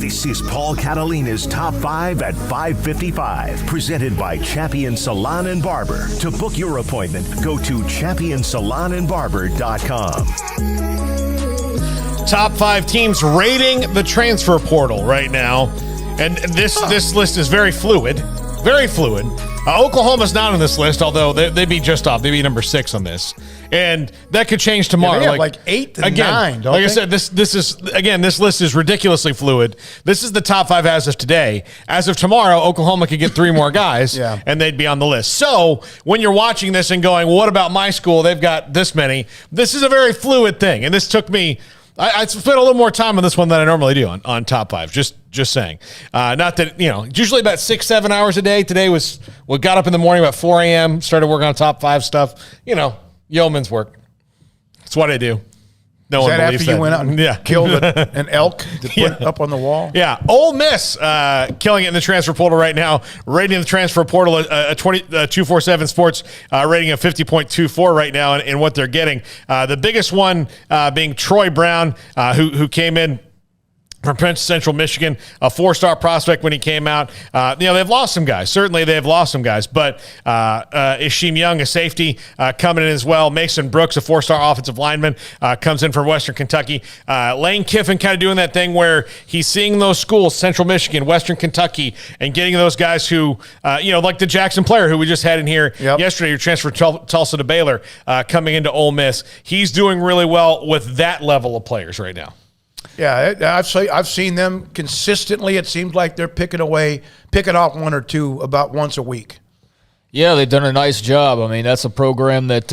This is Paul Catalina's Top 5 at 5:55, presented by Champion Salon and Barber. To book your appointment, go to championsalonandbarber.com. Top 5 teams rating the transfer portal right now. And this list is very fluid. Very fluid. Oklahoma's not on this list, although they'd be just off. They'd be number 6 on this. And that could change tomorrow. Yeah, they have like 8 to 9, don't like they? I said, this list is ridiculously fluid. This is the top 5 as of today. As of tomorrow, Oklahoma could get 3 more guys, Yeah. and they'd be on the list. So when you're watching this and going, well, what about my school? They've got this many. This is a very fluid thing. And this took me... I spent a little more time on this one than I normally do on top 5. Just saying. Not that, usually about 6-7 hours a day. Today we got up in the morning about 4 a.m., started working on top 5 stuff. Yeoman's work. That's what I do. No Is one that believes after that. you went out and killed an elk to put up on the wall? Yeah. Ole Miss killing it in the transfer portal right now. Rating the transfer portal a 247 Sports rating of 50.24 right now in what they're getting. The biggest one being Troy Brown, who came in from Prince Central Michigan, a 4-star prospect when he came out. They've lost some guys. Certainly they've lost some guys, but Isheem Young, a safety, coming in as well. Mason Brooks, a 4-star offensive lineman, comes in from Western Kentucky. Lane Kiffin kind of doing that thing where he's seeing those schools, Central Michigan, Western Kentucky, and getting those guys who, like the Jackson player who we just had in here yesterday, who transferred Tulsa to Baylor, coming into Ole Miss. He's doing really well with that level of players right now. Yeah, I've seen them consistently. It seems like they're picking off 1 or 2 about once a week. Yeah, they've done a nice job. I mean, that's a program that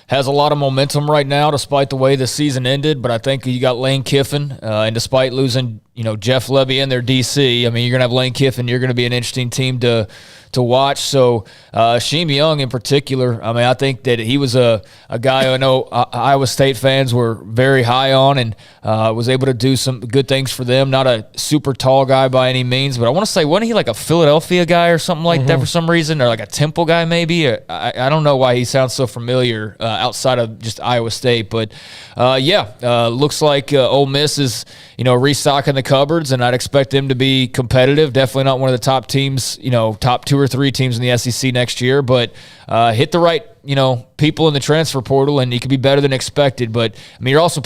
has a lot of momentum right now, despite the way the season ended. But I think you got Lane Kiffin, and despite losing, Jeff Lebby in their DC, I mean, you're going to have Lane Kiffin. You're going to be an interesting team to watch. So Isheem Young in particular, I mean, I think that he was a guy I know Iowa State fans were very high on, and was able to do some good things for them. Not a super tall guy by any means, but I want to say, wasn't he like a Philadelphia guy or something like that for some reason, or like a Temple guy maybe? I don't know why he sounds so familiar outside of just Iowa State, but looks like Ole Miss is restocking the cupboards, and I'd expect them to be competitive. Definitely not one of the top teams, top 2 or 3 teams in the SEC next year, but hit the right people in the transfer portal, and he could be better than expected. But I mean, you're also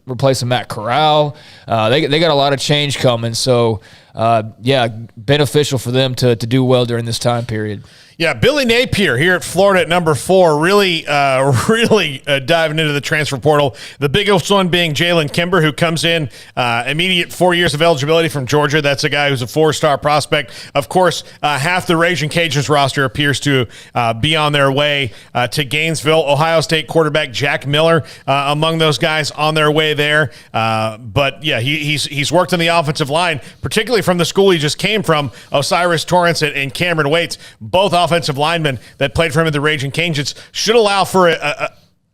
replacing Matt Corral. They got a lot of change coming, so beneficial for them to do well during this time period. Yeah, Billy Napier here at Florida at number 4, really diving into the transfer portal. The biggest one being Jalen Kimber, who comes in immediate 4 years of eligibility from Georgia. That's a guy who's a 4-star prospect. Of course, half the Raging Cajuns roster appears to be on their way to Gainesville. Ohio State quarterback Jack Miller among those guys on their way there. But yeah, he's worked on the offensive line, particularly from the school he just came from, Osiris Torrance and Cameron Waits, both offensive linemen that played for him at the Raging Cajuns. Should allow for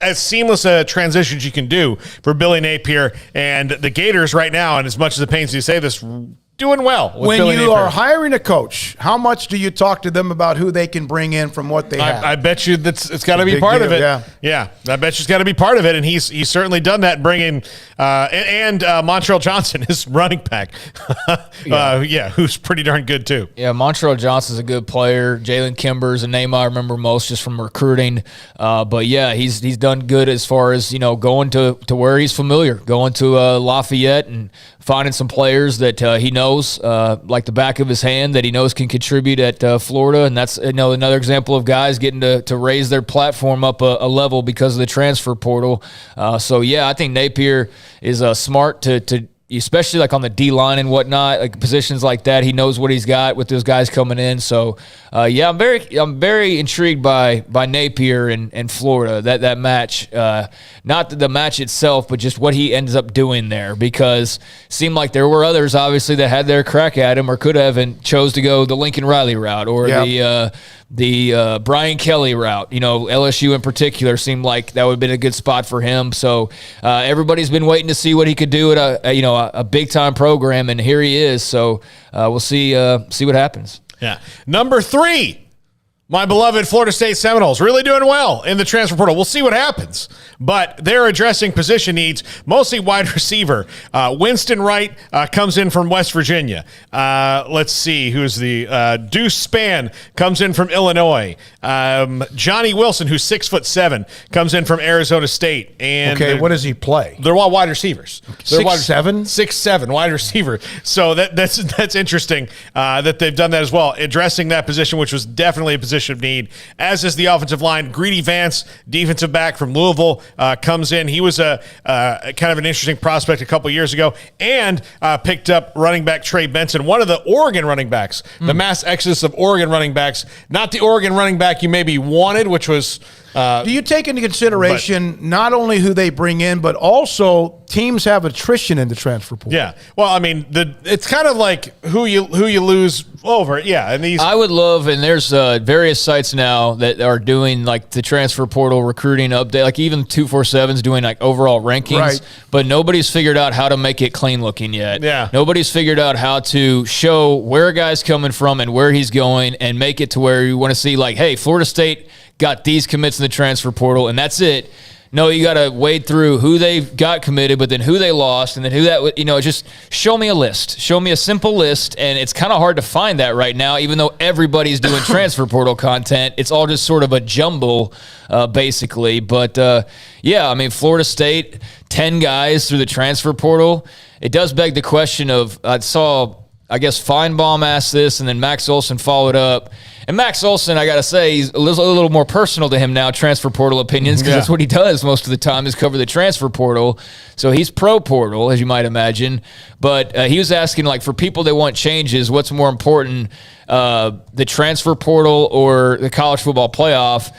as seamless a transition as you can do for Billy Napier and the Gators right now. And as much as it pains me to say this, doing well with when Billy you Napier. are hiring a coach, how much do you talk to them about who they can bring in from what they have? I bet you it's got to be part of it. Yeah, I bet you it's got to be part of it, and he's certainly done that. Bringing Montreal Johnson, his running back, who's pretty darn good too. Yeah, Montreal Johnson's a good player. Jalen Kimber's a name I remember most just from recruiting. But yeah, he's done good as far as going to where he's familiar, going to Lafayette and finding some players that he knows like the back of his hand that he knows can contribute at Florida. And that's another example of guys getting to raise their platform up a level because of the transfer portal. I think Napier is smart to especially like on the D-line and whatnot, like positions like that. He knows what he's got with those guys coming in. So, I'm very intrigued by Napier and Florida, that match. Not the match itself, but just what he ends up doing there, because it seemed like there were others, obviously, that had their crack at him or could have and chose to go the Lincoln Riley route or the Brian Kelly route. LSU in particular seemed like that would have been a good spot for him. So everybody's been waiting to see what he could do at a big time program, and here he is. So we'll see what happens. Yeah, number 3 My beloved Florida State Seminoles really doing well in the transfer portal. We'll see what happens, but they're addressing position needs, mostly wide receiver. Winston Wright comes in from West Virginia. Let's see who's the Deuce Spann comes in from Illinois. Johnny Wilson, who's 6'7", comes in from Arizona State. And okay, what does he play? They're all wide receivers. They're 6'7"? 6'7", wide receiver. So that's interesting that they've done that as well, addressing that position, which was definitely a position of need, as is the offensive line. Greedy Vance, defensive back from Louisville, comes in. He was a kind of an interesting prospect a couple years ago, and picked up running back Trey Benson, one of the Oregon running backs, the mass exodus of Oregon running backs. Not the Oregon running back you maybe wanted, which was... do you take into consideration not only who they bring in, but also teams have attrition in the transfer pool? Yeah. Well, I mean, it's kind of like who you lose over. Yeah. And these, I would love, and there's various sites now that are doing like the transfer portal recruiting update, like even 247's doing like overall rankings, right. But nobody's figured out how to make it clean looking yet. Yeah. Nobody's figured out how to show where a guy's coming from and where he's going and make it to where you want to see like, hey, Florida State got these commits in the transfer portal, and that's it. No, you got to wade through who they got committed, but then who they lost, and then who that, just show me a list. Show me a simple list, and it's kind of hard to find that right now, even though everybody's doing transfer portal content. It's all just sort of a jumble, basically. But, yeah, I mean, Florida State, 10 guys through the transfer portal. It does beg the question of, I guess Feinbaum asked this, and then Max Olson followed up. And Max Olson, I got to say, he's a little more personal to him now, transfer portal opinions, because that's what he does most of the time is cover the transfer portal. So he's pro-portal, as you might imagine. But he was asking, like, for people that want changes, what's more important, the transfer portal or the college football playoff?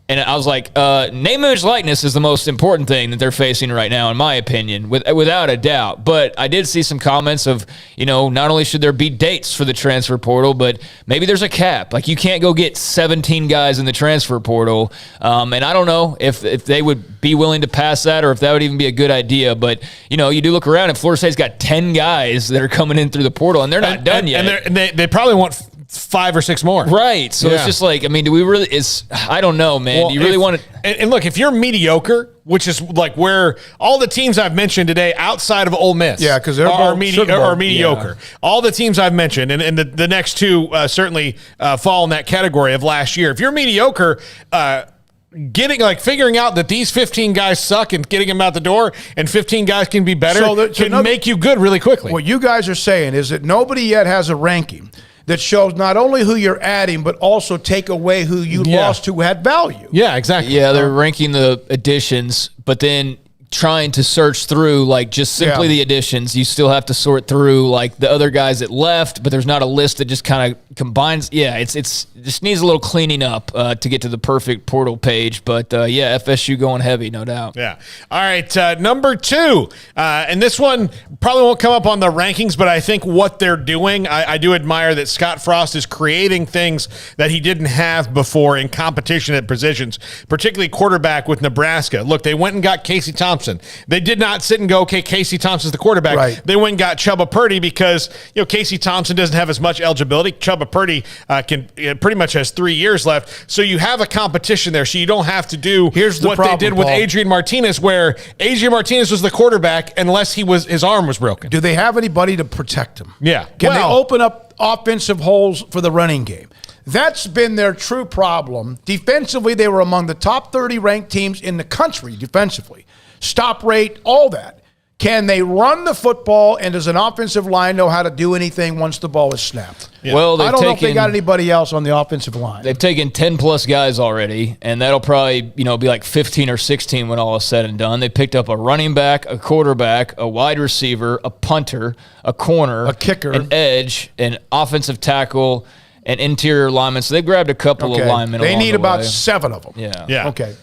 And I was like, name, image, likeness is the most important thing that they're facing right now, in my opinion, without a doubt. But I did see some comments of, not only should there be dates for the transfer portal, but maybe there's a cap. Like, you can't go get 17 guys in the transfer portal. And I don't know if they would be willing to pass that or if that would even be a good idea. But, you do look around and Florida State's got 10 guys that are coming in through the portal, and they're not done yet. And they probably want 5 or 6 more. Right. So it's just like, I mean, do we really, I don't know, man. Well, do you really want to? And look, if you're mediocre, which is like where all the teams I've mentioned today outside of Ole Miss, yeah, because they're are mediocre. Yeah. All the teams I've mentioned, and the next two certainly fall in that category of last year. If you're mediocre, figuring out that these 15 guys suck and getting them out the door, and 15 guys can be better, can make you good really quickly. What you guys are saying is that nobody yet has a ranking that shows not only who you're adding, but also take away who you lost who had value. Yeah, exactly. Yeah, they're ranking the additions, but then trying to search through like just simply the additions. You still have to sort through like the other guys that left, but there's not a list that just kind of combines. Yeah, it's just needs a little cleaning up to get to the perfect portal page. But yeah, FSU going heavy, no doubt. Yeah. All right, number 2, and this one probably won't come up on the rankings, but I think what they're doing, I do admire that Scott Frost is creating things that he didn't have before in competition at positions, particularly quarterback with Nebraska. Look, they went and got Casey Thompson. They did not sit and go, okay, Casey Thompson's the quarterback. Right. They went and got Chubba Purdy because Casey Thompson doesn't have as much eligibility. Chubba Purdy pretty much has 3 years left. So you have a competition there. So you don't have to do what they did with Adrian Martinez, where Adrian Martinez was the quarterback unless his arm was broken. Do they have anybody to protect him? Yeah. Can they open up offensive holes for the running game? That's been their true problem. Defensively, they were among the top 30 ranked teams in the country defensively. Stop rate, all that. Can they run the football, and does an offensive line know how to do anything once the ball is snapped? Yeah. Well, I don't know if they got anybody else on the offensive line. They've taken 10-plus guys already, and that'll probably be like 15 or 16 when all is said and done. They picked up a running back, a quarterback, a wide receiver, a punter, a corner, a kicker, an edge, an offensive tackle, an interior lineman. So they grabbed a couple of linemen. They need about way. 7 of them. Yeah. Okay.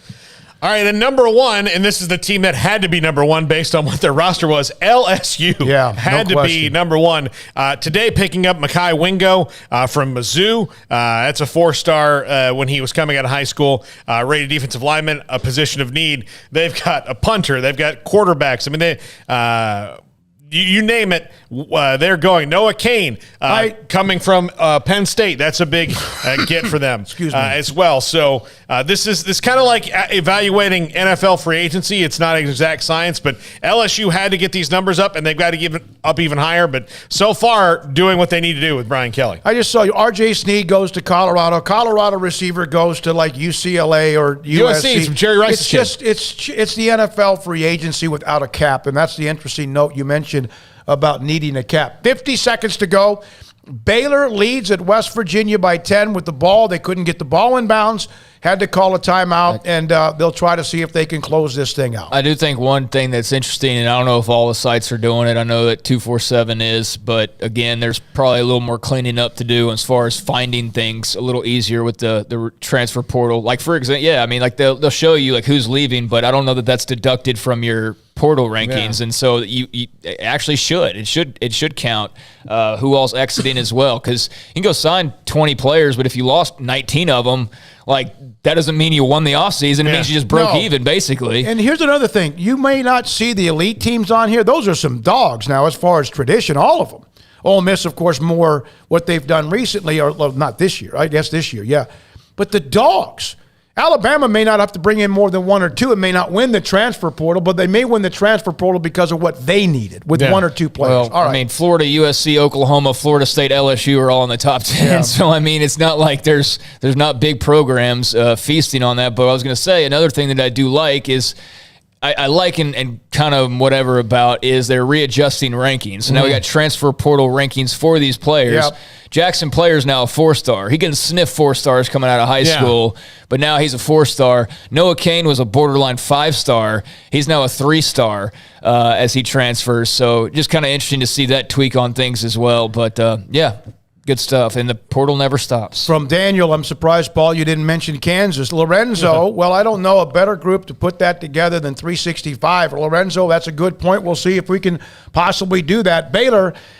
All right, and number 1, and this is the team that had to be number 1 based on what their roster was, LSU. Yeah, had to be number 1. Today, picking up Mekhi Wingo from Mizzou. That's a 4-star when he was coming out of high school. Rated defensive lineman, a position of need. They've got a punter. They've got quarterbacks. I mean, you name it, they're going. Noah Cain coming from Penn State. That's a big get for them as well. So this is kind of like evaluating NFL free agency. It's not an exact science, but LSU had to get these numbers up, and they've got to give it up even higher. But so far, doing what they need to do with Brian Kelly. I just saw you. R.J. Sneed goes to Colorado. Colorado receiver goes to like UCLA or USC. It's from Jerry Rice's kid. It's the NFL free agency without a cap, and that's the interesting note you mentioned about needing a cap. 50 seconds to go. Baylor leads at West Virginia by 10 with the ball. They couldn't get the ball in bounds. Had to call a timeout, and they'll try to see if they can close this thing out. I do think one thing that's interesting, and I don't know if all the sites are doing it. I know that 247 is, but again, there's probably a little more cleaning up to do as far as finding things a little easier with the transfer portal. Like, for example, like they'll show you like who's leaving, but I don't know that that's deducted from your portal rankings, and so you actually should. It should count who all's exiting as well, because you can go sign 20 players, but if you lost 19 of them, like that doesn't mean you won the offseason. It means you just broke even, basically. And here's another thing. You may not see the elite teams on here. Those are some dogs now as far as tradition, all of them. Ole Miss, of course, more what they've done recently, or well, not this year. I guess this year, yeah. But the dogs. Alabama may not have to bring in more than one or two. It may not win the transfer portal, but they may win the transfer portal because of what they needed with one or two players. Well, I mean, Florida, USC, Oklahoma, Florida State, LSU are all in the top 10. Yeah. So, I mean, it's not like there's not big programs feasting on that. But I was going to say, another thing that I do like is I like and kind of whatever about is they're readjusting rankings. So now we got transfer portal rankings for these players. Yep. Jackson Player's now a 4-star. He can sniff 4 stars coming out of high school, but now he's a 4-star. Noah Cain was a borderline 5-star. He's now a 3-star as he transfers. So just kind of interesting to see that tweak on things as well. But, good stuff, and the portal never stops. From Daniel, I'm surprised, Paul, you didn't mention Kansas. Lorenzo, well, I don't know a better group to put that together than 365. Lorenzo, that's a good point. We'll see if we can possibly do that. Baylor,